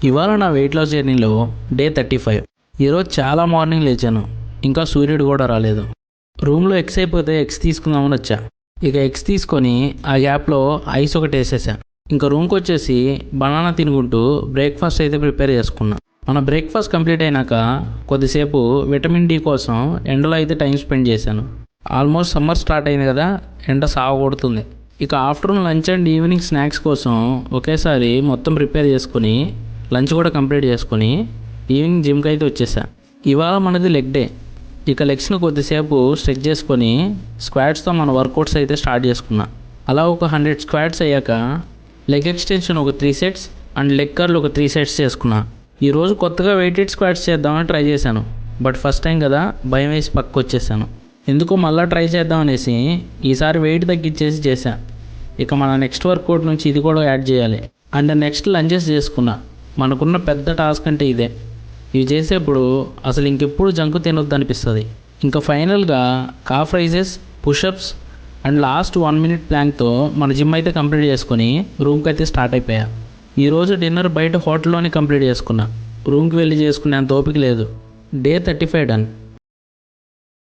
ఇవాళ నా weight loss జర్నీలో డే 35. ఈరోజు చాలా మార్నింగ్ లేచాను. ఇంకా సూర్యుడు కూడా రాలేదు. రూమ్లో ఎగ్స్ అయిపోతే ఎగ్స్ తీసుకుందామని వచ్చా. ఇక ఎగ్స్ తీసుకొని ఆ గ్యాప్లో ఐస్ ఒకటి వేసేసా. ఇంకా రూమ్కి వచ్చేసి బనానా తినుకుంటూ బ్రేక్ఫాస్ట్ అయితే ప్రిపేర్ చేసుకున్నా. మన బ్రేక్ఫాస్ట్ కంప్లీట్ అయినాక కొద్దిసేపు విటమిన్ డి కోసం ఎండలో అయితే టైం స్పెండ్ చేశాను. ఆల్మోస్ట్ సమ్మర్ స్టార్ట్ అయింది కదా, ఎండ సాగకొడుతుంది. ఇక afternoon lunch and evening snacks కోసం ఒకేసారి మొత్తం ప్రిపేర్ చేసుకుని లంచ్ కూడా కంప్లీట్ చేసుకొని ఈవినింగ్ జిమ్కి అయితే వచ్చేసా. ఇవాళ మనది లెగ్ డే. ఇక లెగ్స్ని కొద్దిసేపు స్ట్రెచ్ చేసుకొని స్క్వాట్స్తో మన వర్కౌట్స్ అయితే స్టార్ట్ చేసుకున్నా. అలా ఒక 100 స్క్వాట్స్ అయ్యాక లెగ్ ఎక్స్టెన్షన్ ఒక 3 సెట్స్ అండ్ లెగ్ కర్ల్ ఒక 3 సెట్స్ చేసుకున్నా. ఈరోజు కొత్తగా వెయిటెడ్ స్క్వాట్స్ చేద్దామని ట్రై చేశాను. బట్ ఫస్ట్ టైం కదా, భయం వేసి పక్కకు వచ్చేసాను. ఎందుకో మళ్ళీ ట్రై చేద్దాం అనేసి ఈసారి వెయిట్ తగ్గించేసి చేశా. ఇక మన నెక్స్ట్ వర్కౌట్ నుంచి ఇది కూడా యాడ్ చేయాలి. అండ్ నెక్స్ట్ లంచెస్ చేసుకున్నా. మనకున్న పెద్ద టాస్క్ అంటే ఇదే. ఇవి చేసేప్పుడు అసలు ఇంకెప్పుడు జంక్ తినొద్దు అనిపిస్తుంది. ఇంకా ఫైనల్గా calf raises, pushups and last 1 minute ప్లాంక్తో మన జిమ్ అయితే కంప్లీట్ చేసుకొని రూమ్కి అయితే స్టార్ట్ అయిపోయా. ఈరోజు డిన్నర్ బయట హోటల్లోనే కంప్లీట్ చేసుకున్నా. రూమ్కి వెళ్ళి చేసుకునే అంత ఓపిక లేదు. Day 35 done.